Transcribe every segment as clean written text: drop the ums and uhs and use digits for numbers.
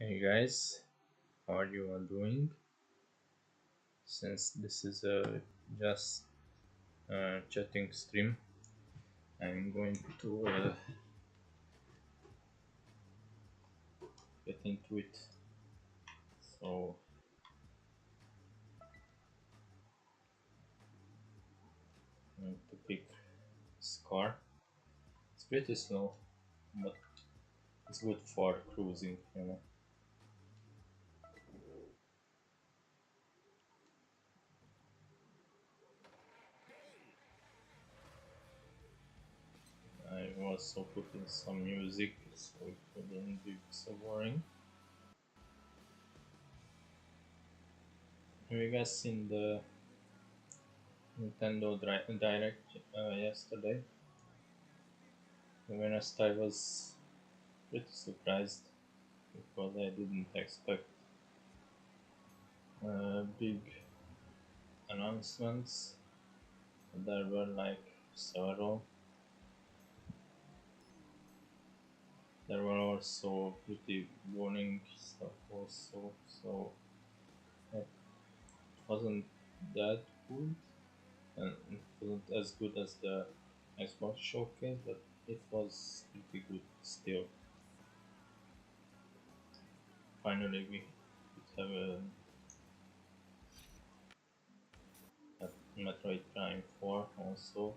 Hey guys, how are you all doing? Since this is a just chatting stream, I'm going to get into it. So I'm going to pick Scar. It's pretty slow, but it's good for cruising, you know. I also put in some music so it wouldn't be so boring. Have you guys seen the Nintendo Direct yesterday? To be honest, I was pretty surprised because I didn't expect big announcements. There were like several. There were also pretty boring stuff also, so it wasn't that good, and it wasn't as good as the Xbox showcase, but it was pretty good still. Finally, we could have a Metroid Prime 4 also.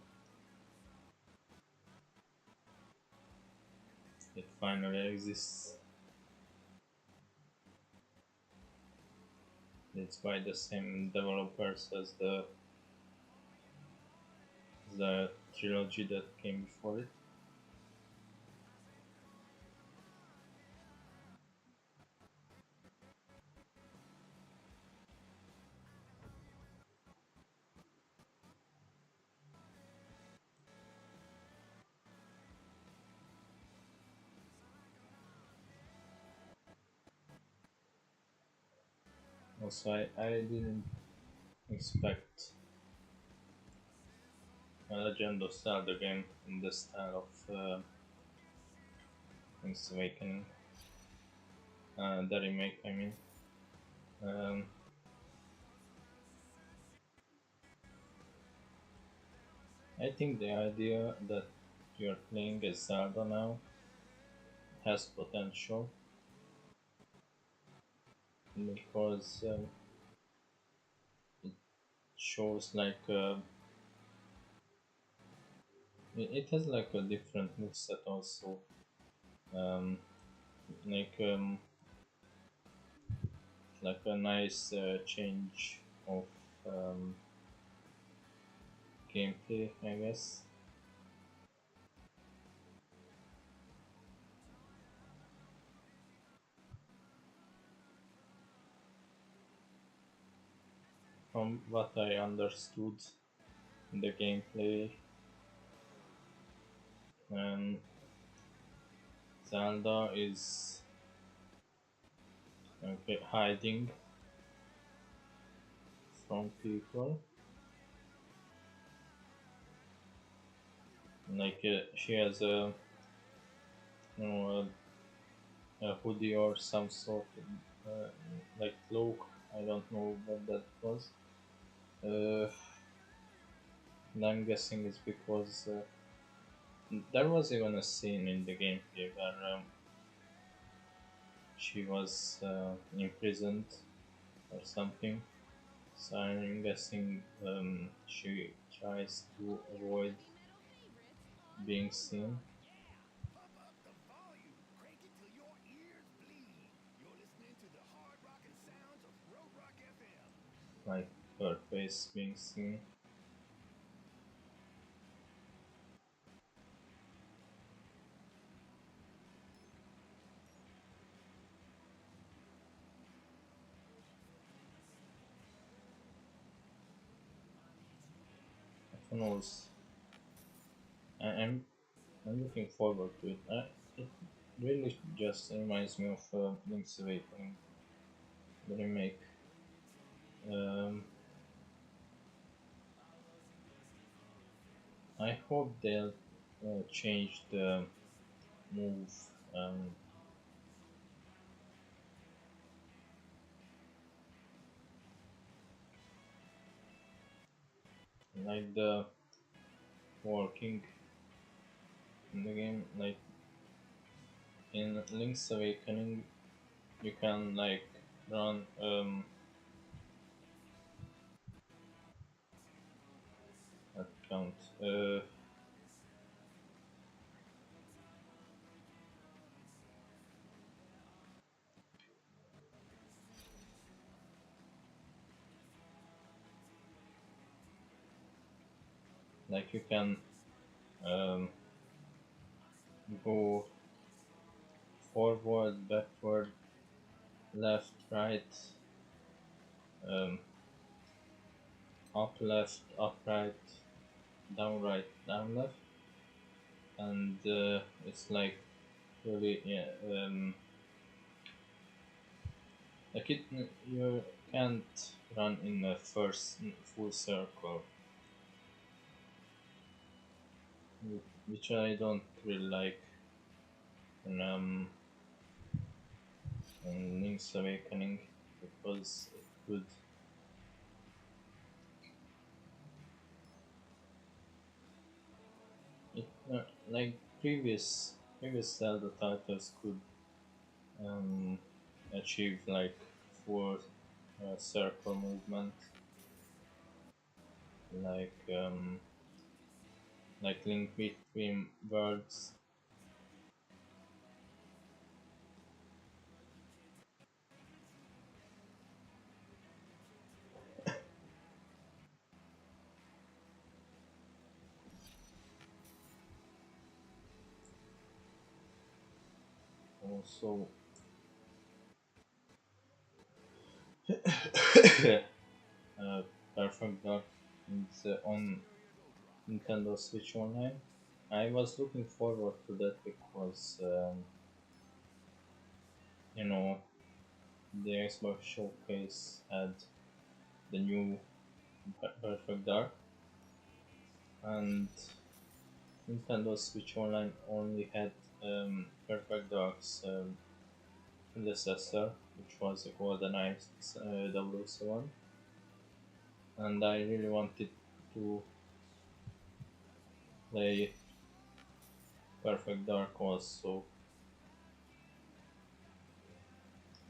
It finally exists. It's by the same developers as the trilogy that came before it. Also, I didn't expect a Legend of Zelda game in the style of Link's Awakening. The remake, I mean. Um, I think the idea that you're playing as Zelda now has potential because it shows like it has like a different moveset also. Um, like like a nice change of um, gameplay, I guess. From what I understood in the gameplay, um, Zelda is hiding from people. Like she has a you know a hoodie or some sort of like cloak. I don't know what that was. Uh, and I'm guessing it's because there was even a scene in the gameplay where she was imprisoned or something. So I'm guessing she tries to avoid being seen. Pump up the volume. Crank it till your ears bleed. You're listening to the hard rockin' sounds of Road Rock FM. Like her face being seen. who knows? I'm looking forward to it. It really just reminds me of Link's Awakening, the remake. Um, I hope they'll change the move, um, like the walking in the game. Like in Link's Awakening, you can like run at count. Like you can um, go forward, backward, left, right, um, up, left, up, right, right, down, left, and it's like really yeah, like it you can't run in a first full circle, which I don't really like in Link's Awakening because it could it like previous Zelda titles could um, achieve like full circle movement like link between worlds. Also, uh, Perfect Dark is on Nintendo Switch Online. I was looking forward to that because you know the Xbox Showcase had the new Perfect Dark, and Nintendo Switch Online only had Perfect Dark's predecessor, which was the GoldenEye 007, and I really wanted to play Perfect Dark also.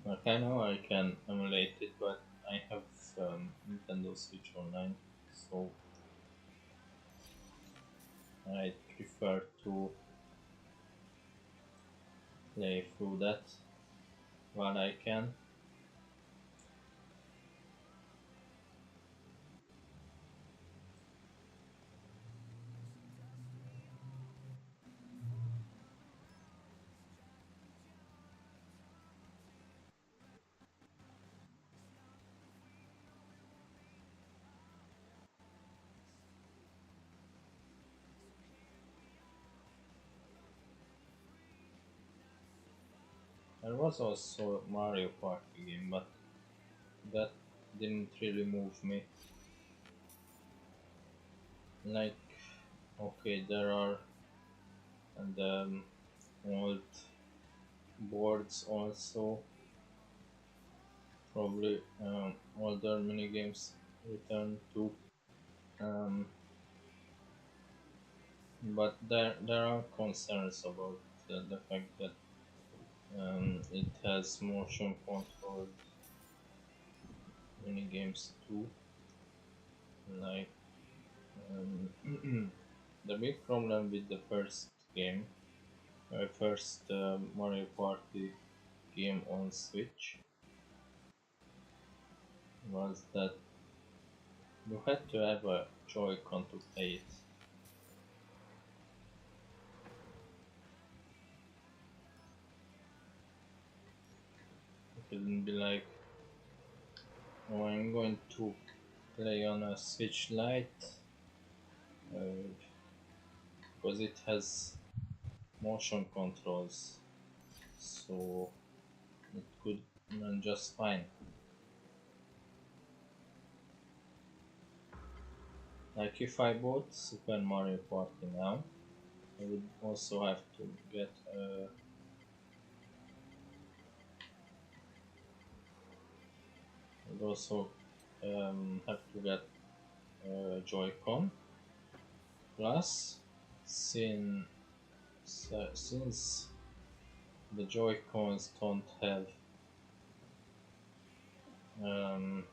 Like I know I can emulate it, but I have Nintendo Switch Online, so I prefer to play through that while I can. There was also a Mario Party game, but that didn't really move me. Like, okay, there are and old boards also, probably older mini games return to, um, but there are concerns about the fact that it has motion controlled mini games too. Like the big problem with the first game, first Mario Party game on Switch, was that you had to have a Joy-Con to play it. You couldn't be like, oh, I'm going to play on a Switch Lite uh, because it has motion controls, so it could run just fine. Like if I bought Super Mario Party now, I would also have to get would also have to get Joy-Con. Plus, since the Joy-Cons don't have um,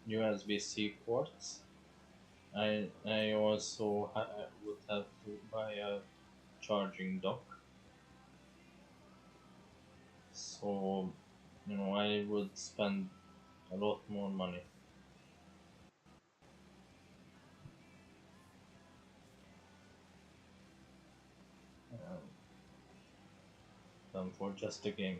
USB-C ports, I also would have to buy a charging dock. So I would spend a lot more money um, than for just a game.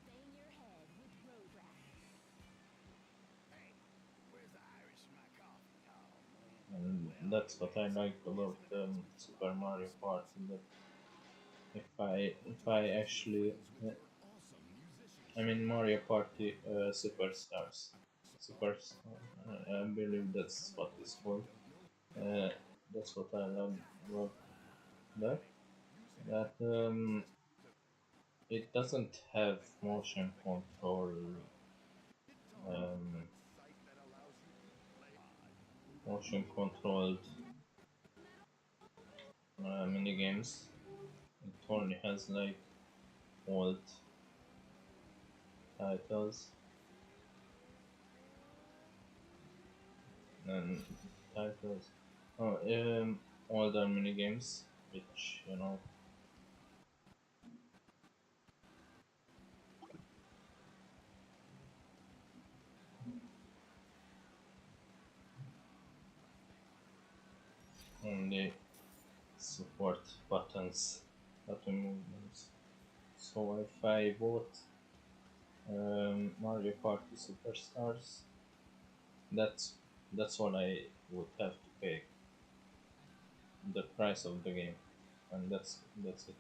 Bang your head with road rash. Hey, where's the Irish in my coffee? Oh man. And Well, that's what I anyways, like I'm about guessing the customer's a Super lot more Mario Party. responsive. That if I actually, Awesome I musicianship. mean Mario Party Superstars, Superstar, I believe that's what it's called. Uh, that's what I love about that. That it doesn't have motion control, um, motion controlled mini games. It only has like old titles and titles. Oh, older mini games, which only support button movements. So if I bought Mario Party Superstars, that's that's all I would have to pay, the price of the game, and that's it.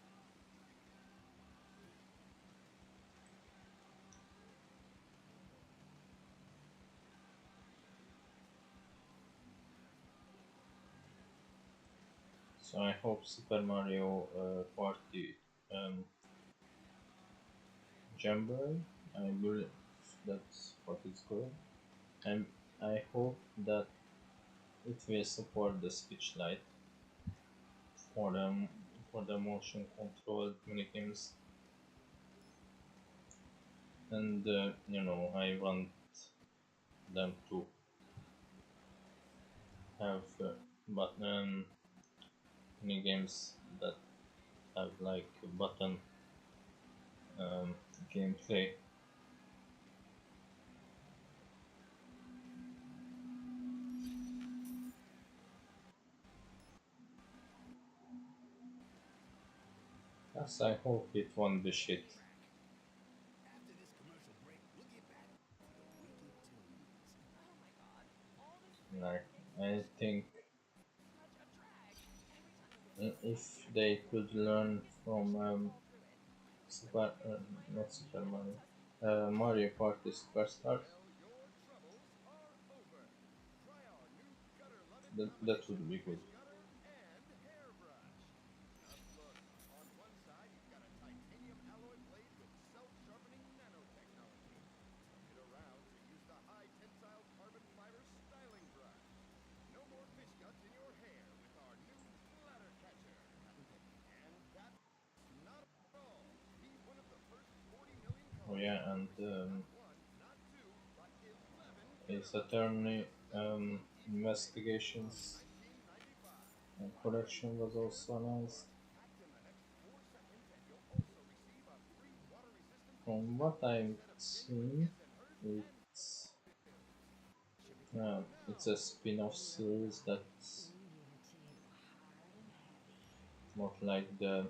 So I hope Super Mario Party Jamboree, I believe that's what it's called, and I hope that it will support the Switch Lite for the motion controlled minigames, and I want them to have button minigames that have like button um, gameplay. Yes, I hope it won't be shit. After this commercial break, we'll get back to the wicked tunes. Oh my god, all this Like I think such a drag. Every time you get if stuck in a they pinhole, could learn from especially fall through it. Super, not Super Mario, Touch Mario Party Superstars, well, your troubles are over. Try our new gutter loving that combination would be good. fish gutter and hairbrush. Just look. On one side, you've got a titanium alloy blade with self-sharpening nanotechnology. Turn it around to use the high tensile carbon fiber styling brush. No more fish guts in your hair with our new bladder catcher. And that's not all. Be one of the first 40 million Oh callers yeah, to and receive not one, not two, but 11 gutter Ace locks. Attorney Available each day from Investigations $19.95. One Collection was pair also or announced. packed in the next 4 seconds, and you'll also receive a free water-resistant paint From set what I've set of genuine seen, his and hers and it's fills. Shipping out it's now. a spin-off series that's We give it to you hard and heavy. not like the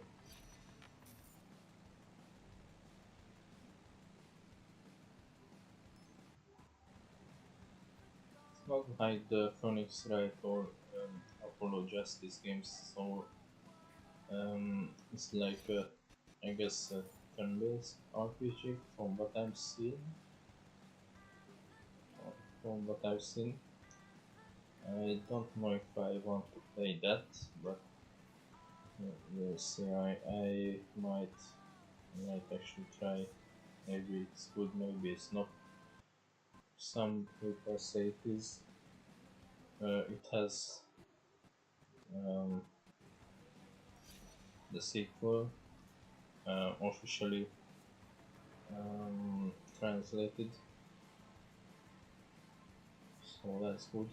like the Phoenix Wright or Apollo Justice games. So it's like I guess a turn-based RPG from what I've seen. From what I've seen, I don't know if I want to play that, but we'll see. I might actually try. Maybe it's good, maybe it's not. Some people say it is. It has um, the sequel officially translated, so that's good.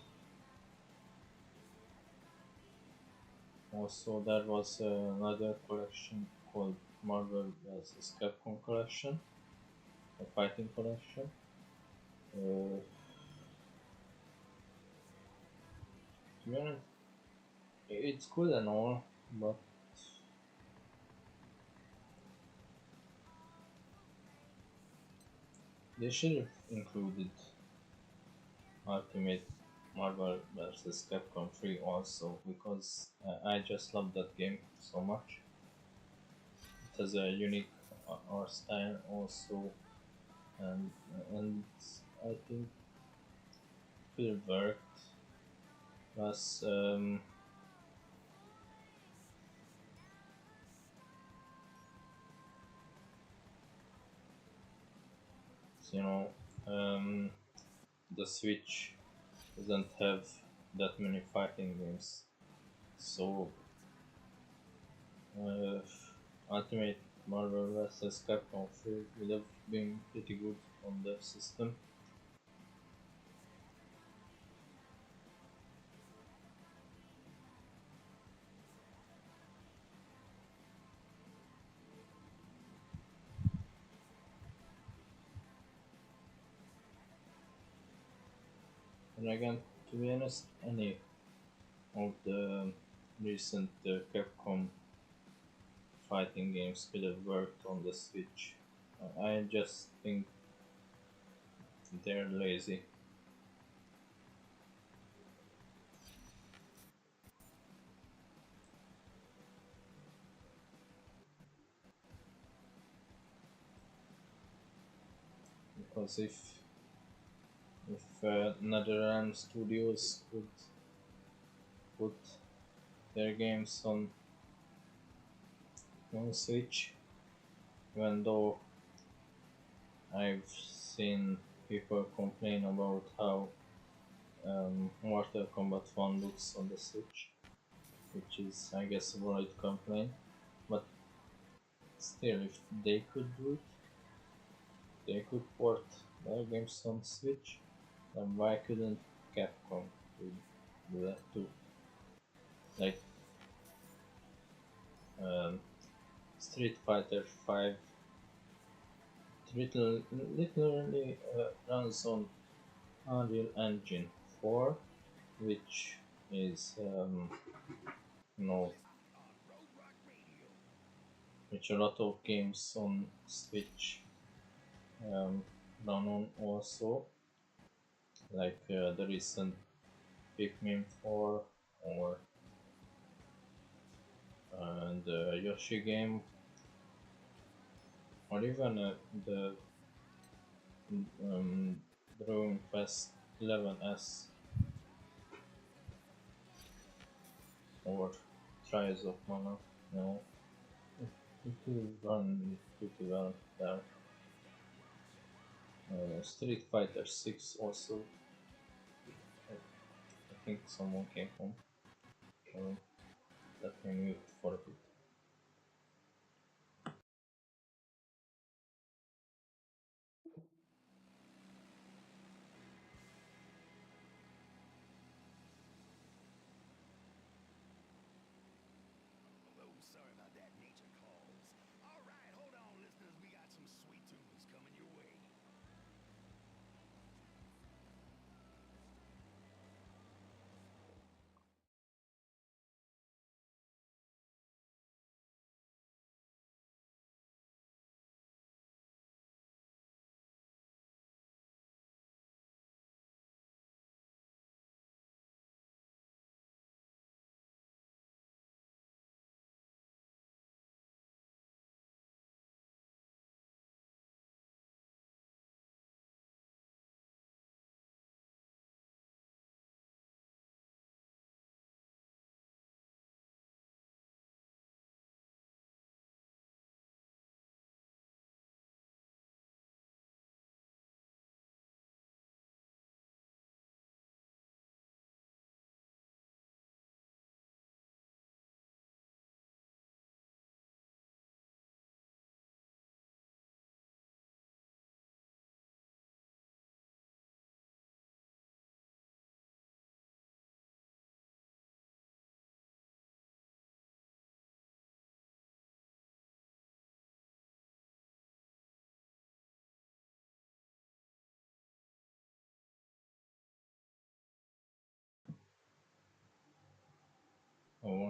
Also, there was another collection called Marvel vs. Capcom collection, a fighting collection. Uh, to be honest, it's good and all, but they should have included Ultimate Marvel vs. Capcom 3 also, because I just love that game so much. It has a unique art style also, and I think it worked. Plus, you know, um, the Switch doesn't have that many fighting games, so uh, Ultimate Marvel vs. Capcom 3 would have been pretty good on the system. And again, to be honest, any of the recent Capcom fighting games could have worked on the Switch. I just think they're lazy. Because if NetherRealm Studios could put their games on Switch, even though I've seen people complain about how Mortal Kombat 1 looks on the Switch, which is, I guess, a valid complaint. But still, if they could do it, they could port their games on Switch, then why couldn't Capcom do that too? Like um, Street Fighter 5 literally runs on Unreal Engine 4, which is you know, which a lot of games on Switch run on also, like the recent Pikmin 4 or the Yoshi game, or even the um, Dragon Quest 11S or Trials of Mana. You know, it will run pretty well there. Street Fighter 6 also. I think someone came home. Uh, let me mute for a bit.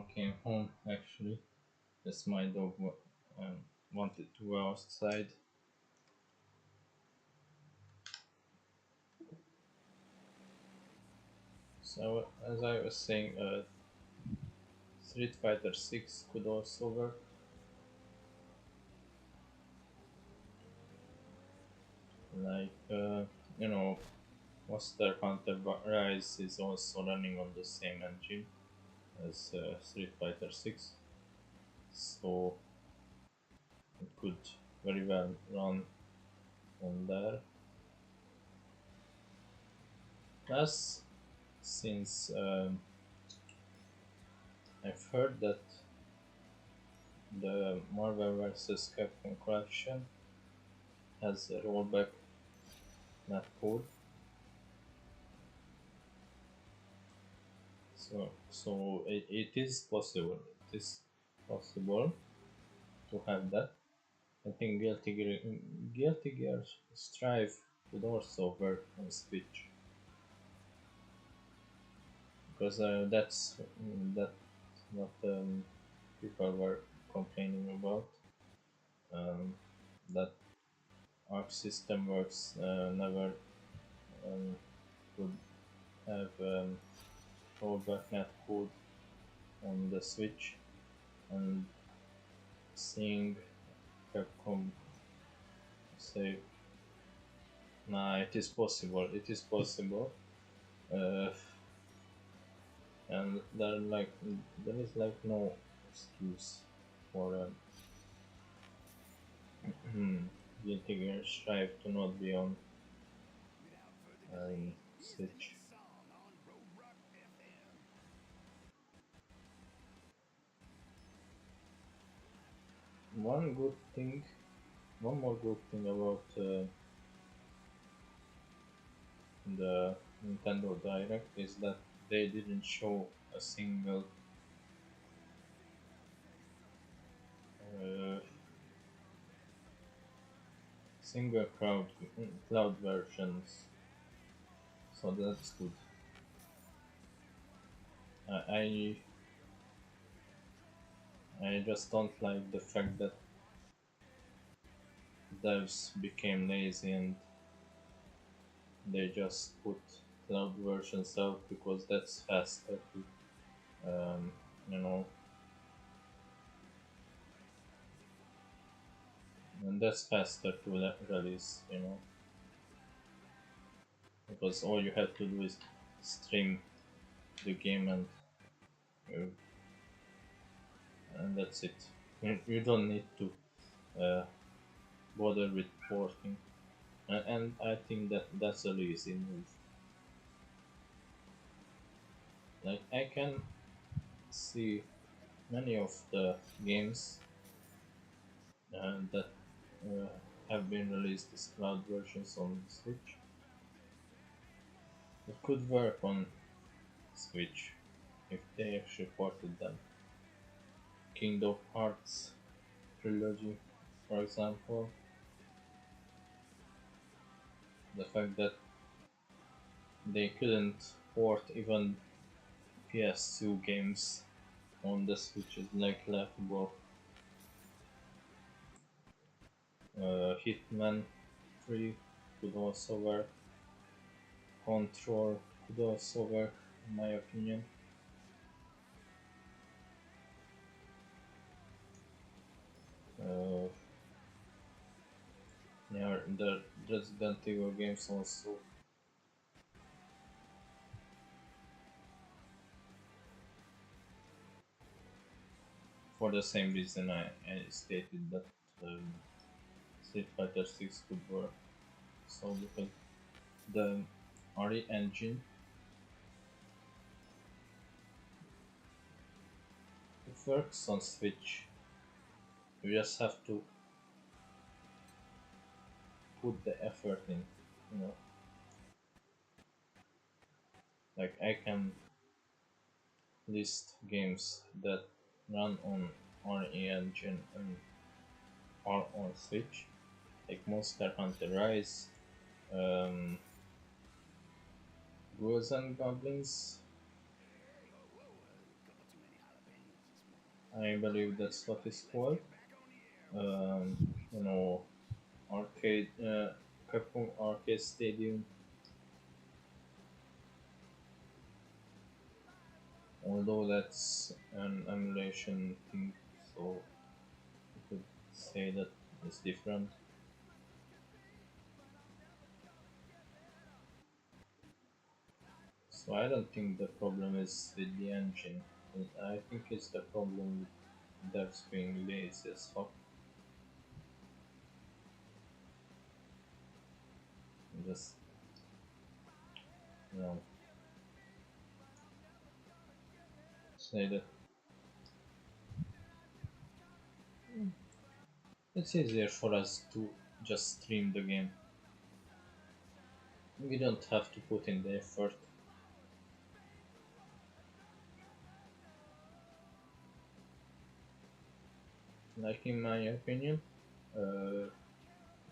now came home actually. As my dog um, wanted to go outside. So as I was saying, Street Fighter 6 could also work. Like you know, Monster Hunter Rise is also running on the same engine as Street Fighter 6, so it could very well run on there. Plus, since I've heard that the Marvel vs. Capcom collection has a rollback netcode, so it is possible. It is possible to have that. I think Guilty Gear Strive could also work on Switch because that's what people were complaining about. Um, that Arc System Works never um, could have rollback netcode on the Switch, and seeing Capcom say, "Nah, it is possible. It is possible." Uh, and there is like no excuse for Guilty Gear Strive to not be on Switch. One good thing, one more good thing about the Nintendo Direct is that they didn't show a uh, single cloud versions, so that's good. I I just don't like the fact that devs became lazy and they just put cloud versions out because that's faster to you know, and that's faster to release, you know, because all you have to do is stream the game uh, and that's it. You don't need to uh, bother with porting, and I think that that's a lazy move. Like I can see many of the games that uh, have been released as cloud versions on Switch. It could work on Switch if they actually ported them. Kingdom Hearts trilogy, for example, the fact that they couldn't port even PS2 games on the Switch is like laughable. Hitman 3 could also work. Control could also work, in my opinion. Uh, yeah, the Resident Evil games also. For the same reason I stated that Street Fighter 6 could work. So because the RE engine, it works on Switch. You just have to put the effort in, you know. Like I can list games that run on RE engine and are on Switch, like Monster Hunter Rise, um, Ghouls and Goblins, I believe that's what it's called. Um, you know, arcade, Capcom Arcade Stadium. Although that's an emulation thing, so you could say that it's different. So I don't think the problem is with the engine. I think it's the problem with devs being lazy as fuck. Just, you know, say that it's easier for us to just stream the game. We don't have to put in the effort. Like in my opinion, uh,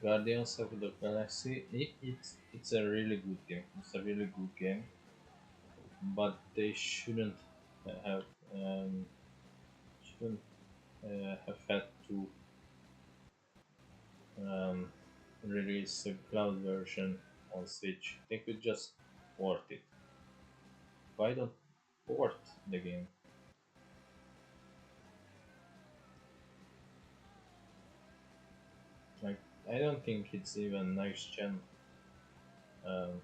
Guardians of the Galaxy, it's a really good game. It's a really good game, but they have um, shouldn't have had to um, release a cloud version on Switch. They could just port it. Why don't port the game? Like I don't think it's even next gen. Um,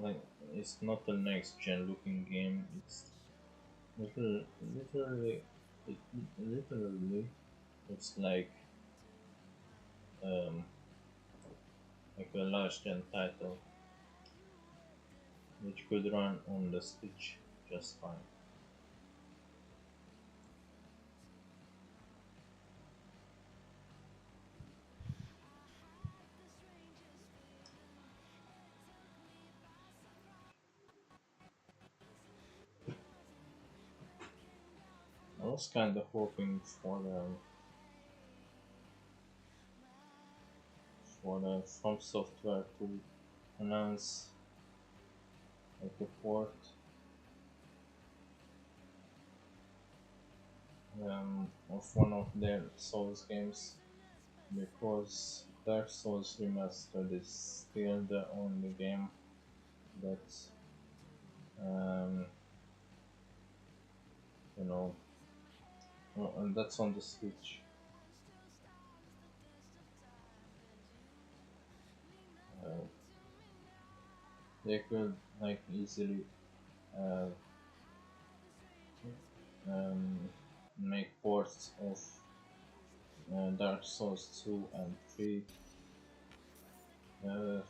like it's not a next gen looking game. It's literally, literally, it literally looks um, like a last gen title which could run on the Switch just fine. I was kind of hoping for the From Software to announce like a port of one of their Souls games because Dark Souls Remastered is still the only game that um, you know and that's on the Switch. Uh, they could like easily uh, um, make ports of Dark Souls 2 and 3. Uh,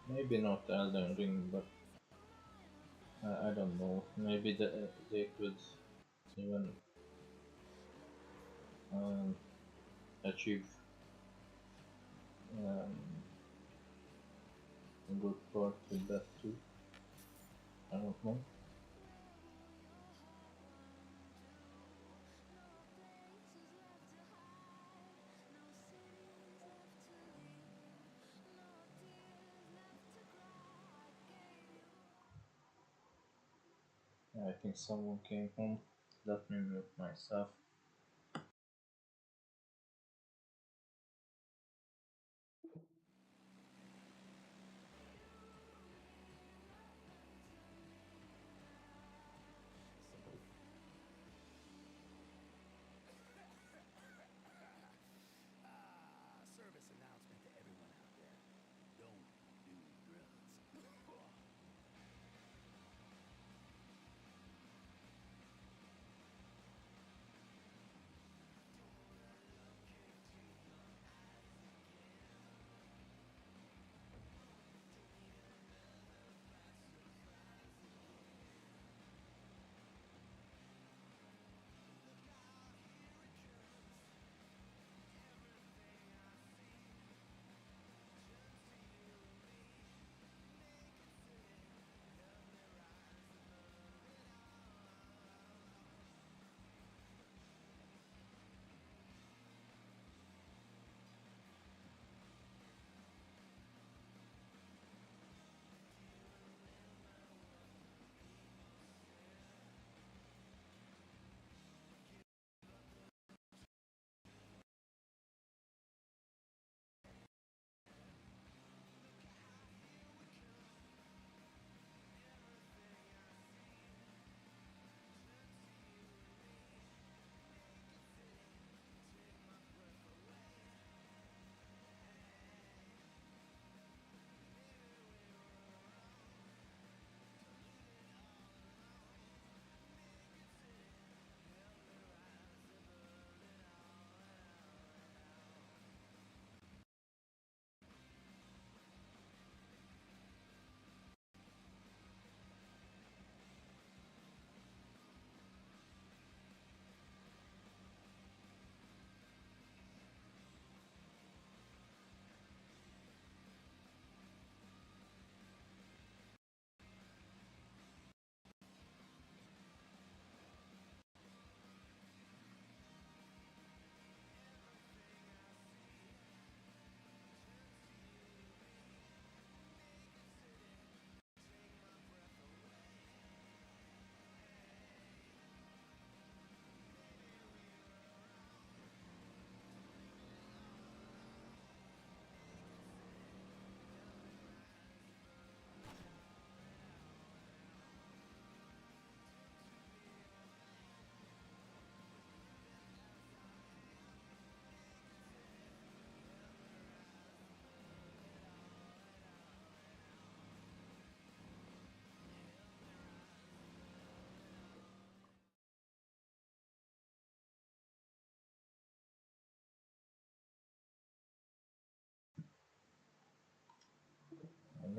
Maybe not Elden Ring, but I don't know. Maybe they could even um, achieve um, a good port with that too. I don't know. I think someone came home. Let me mute myself. Service announcement to everyone out there. Don't do drugs.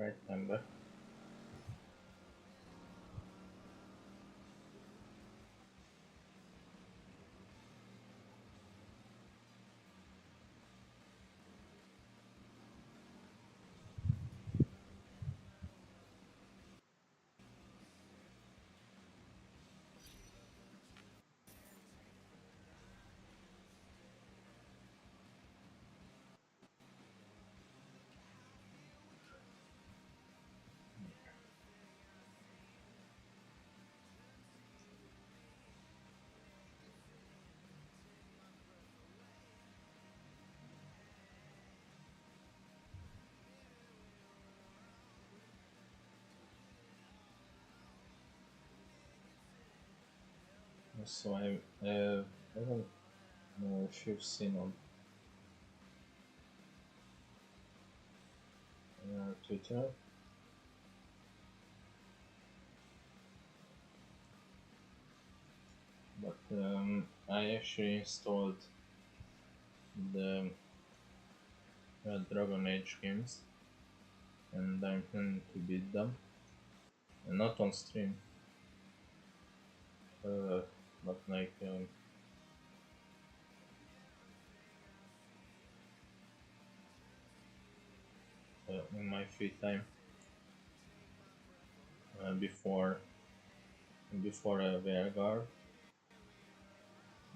Right, I'm back. So I don't know if you've seen on Twitter, but I actually installed the Dragon Age games, and I'm planning to beat them, and not on stream, uh, but like in my free time before Vanguard,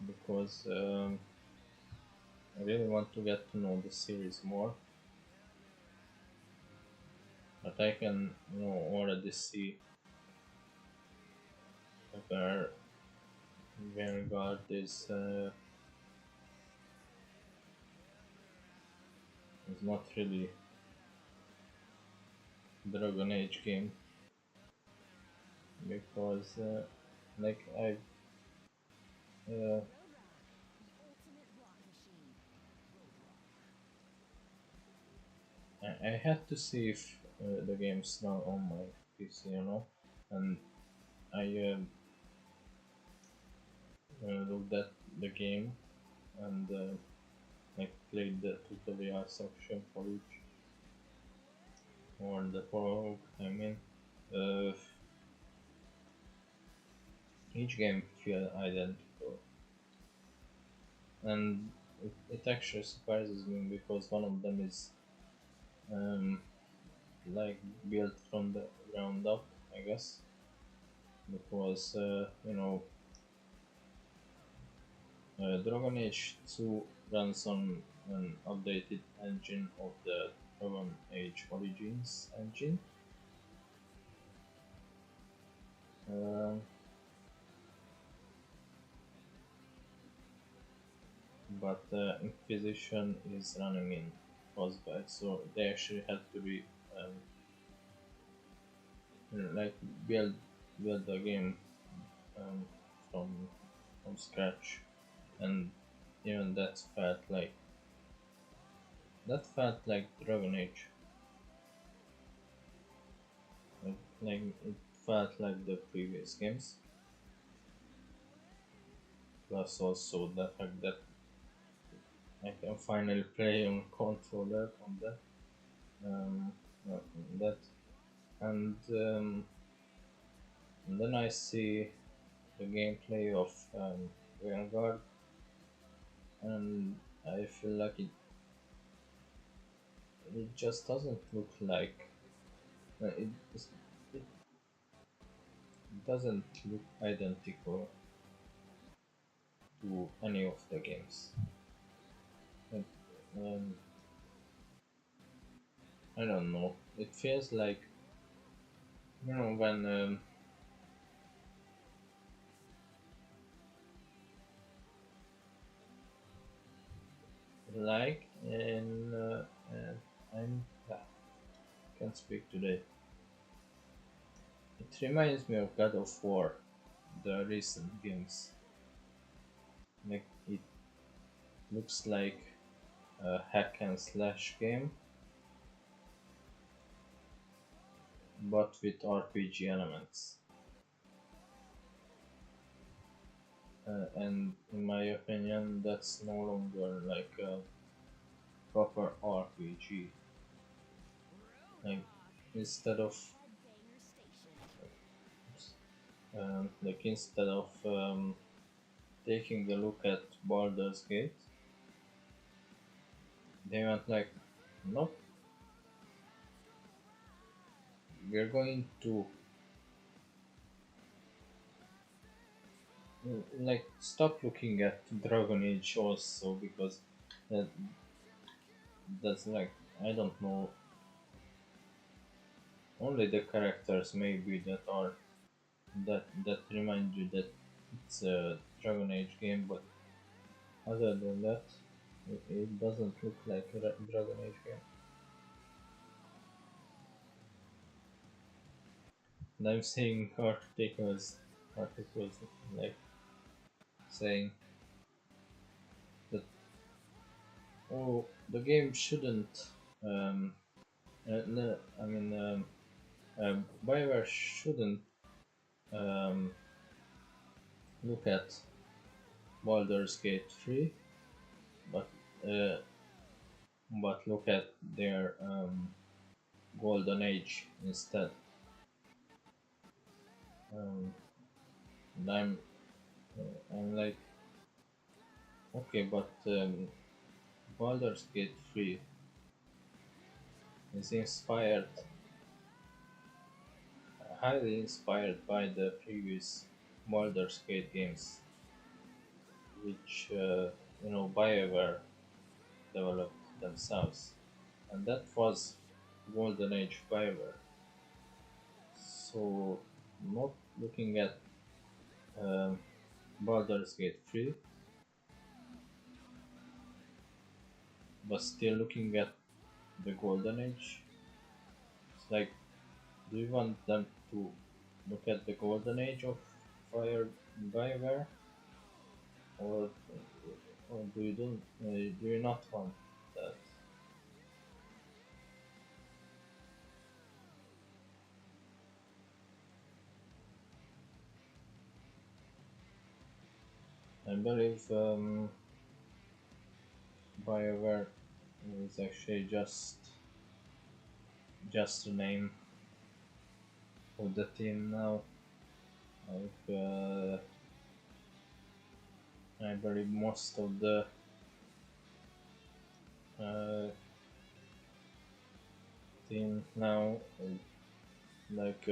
because I really want to get to know the series more. But I can, already see where Vanguard is not really Dragon Age game, because like uh, The ultimate rock machine. I had to see if the game's now on my PC, and I looked at the game and like played the tutorial section for each, or the prologue. I mean, uh, each game feel identical, and it actually surprises me because one of them is um, like built from the ground up, I guess, because Dragon Age 2 runs on an updated engine of the Dragon Age Origins engine. Um but Inquisition is running in Frostbite, so they actually had to be um, like build build the game um, from scratch, and that felt like Dragon Age. Like it felt like the previous games. Plus also the fact that I can finally play on controller on that. Um, uh, that and then I see the gameplay of Vanguard, and I feel like it just doesn't look like it doesn't look identical to any of the games. Like, um, I don't know. It feels like when like in I'm can't speak today. It reminds me of God of War, the recent games. Like it looks like a hack and slash game, but with RPG elements. And in my opinion, that's no longer like a proper RPG. Like instead of Headbanger Station. instead of taking a look at Baldur's Gate, they went like, nope, we're going to like stop looking at Dragon Age also, because that that's like, I don't know, only the characters maybe that are that remind you that it's a Dragon Age game, but other than that, it doesn't look like a Dragon Age game. And I'm seeing articles like saying that, oh, the game shouldn't um, no, I mean BioWare shouldn't um, look at Baldur's Gate 3, but uh, look at their Golden Age instead. Um, and I'm like, okay, but Baldur's Gate 3 is highly inspired by the previous Baldur's Gate games, which BioWare developed themselves, and that was Golden Age BioWare. So, not looking at um, Baldur's Gate 3, but still looking at the Golden Age. It's like, do you want them to look at the Golden Age of Fire BioWare, or do you not want that? I believe BioWare is actually just a name of the team now. Like, I believe most of the uh, team now, like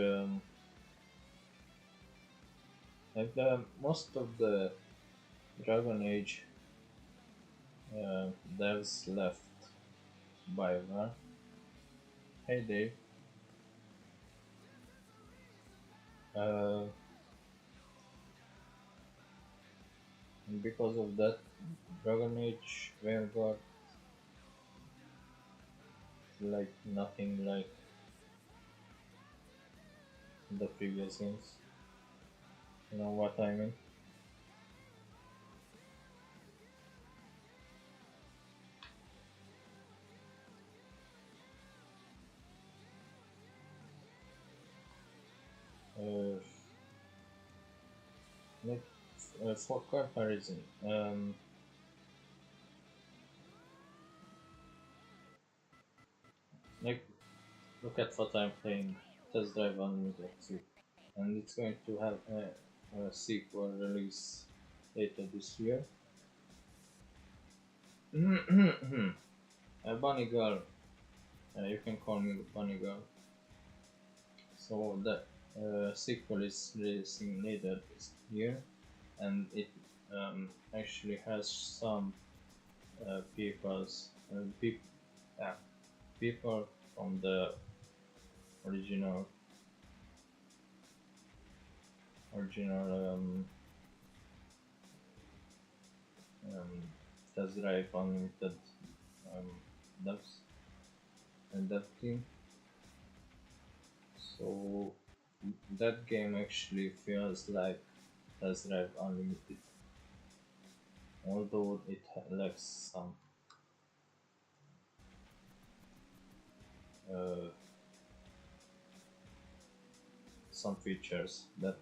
most of the Dragon Age devs left BioWare. Hey Dave. Uh, and because of that, Dragon Age Vanguard is like nothing like the previous games. You know what I mean? Uh, like for comparison, like look at what I'm playing, Test Drive Unlimited 2, and it's going to have a sequel release later this year. Bunny Girl, you can call me Bunny Girl. So the sequel is releasing later this year, and it actually has some people's yeah, people from the original original um, Test Drive Unlimited um, devs and dev team. So that game actually feels like Test Drive Unlimited, although it lacks uh, some features that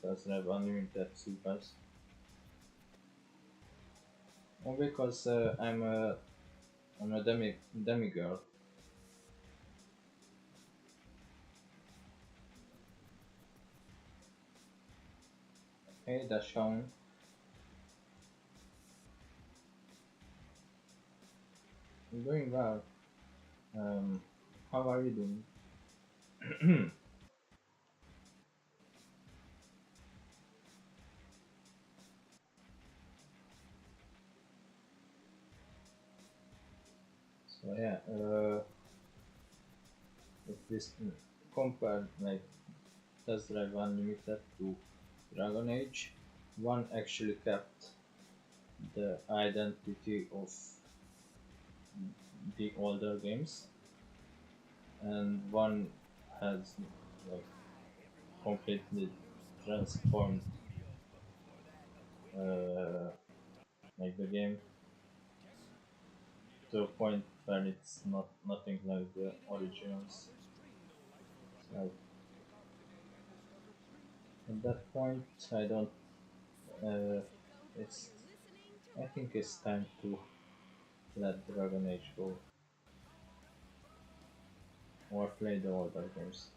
Test Drive Unlimited supers. And because I'm a demigirl, Hey Dashaun, I'm doing well. How are you doing? So yeah, if this compare like Test Drive Unlimited to Dragon Age, one actually kept the identity of the older games, and one has like completely transformed uh, like the game to a point where it's not nothing like the originals. Like at that point, I don't. Uh, it's. I think it's time to let Dragon Age go or play the older games.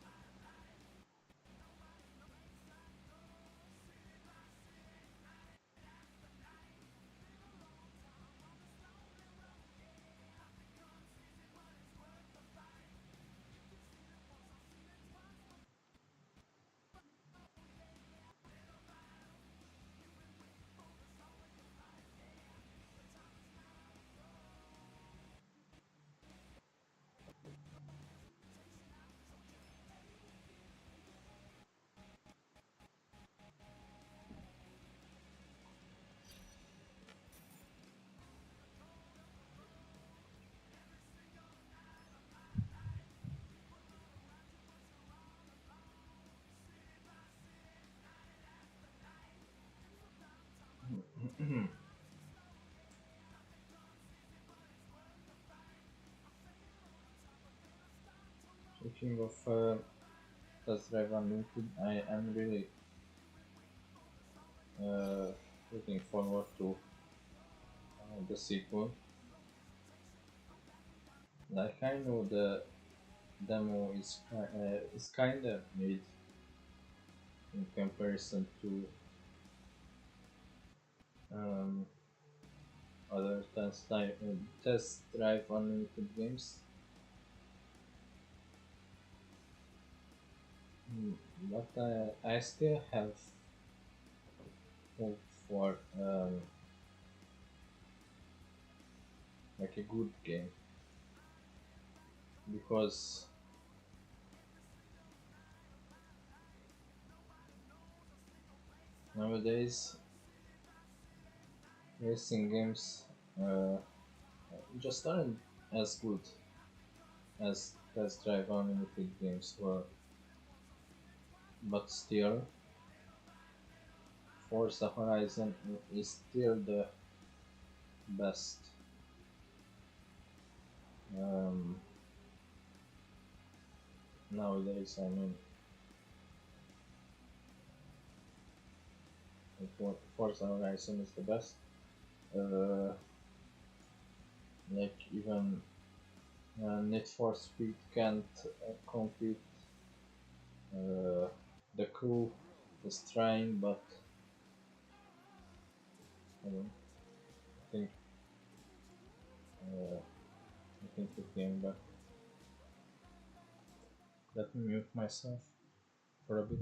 Speaking of Test Drive Unlimited, I am really uh, looking forward to the sequel. Like I know the demo is kinda made in comparison to um, other Test Drive Unlimited games. Mm, but I still have hope for like a good game because nowadays racing games uh, just aren't as good as Test Drive Unlimited games were, but still, Forza Horizon is still the best um, nowadays. I mean, Forza Horizon is the best. Uh, like even Need for Speed can't compete. Uh, the crew is trying, but I don't think I think it came back. Let me mute myself for a bit.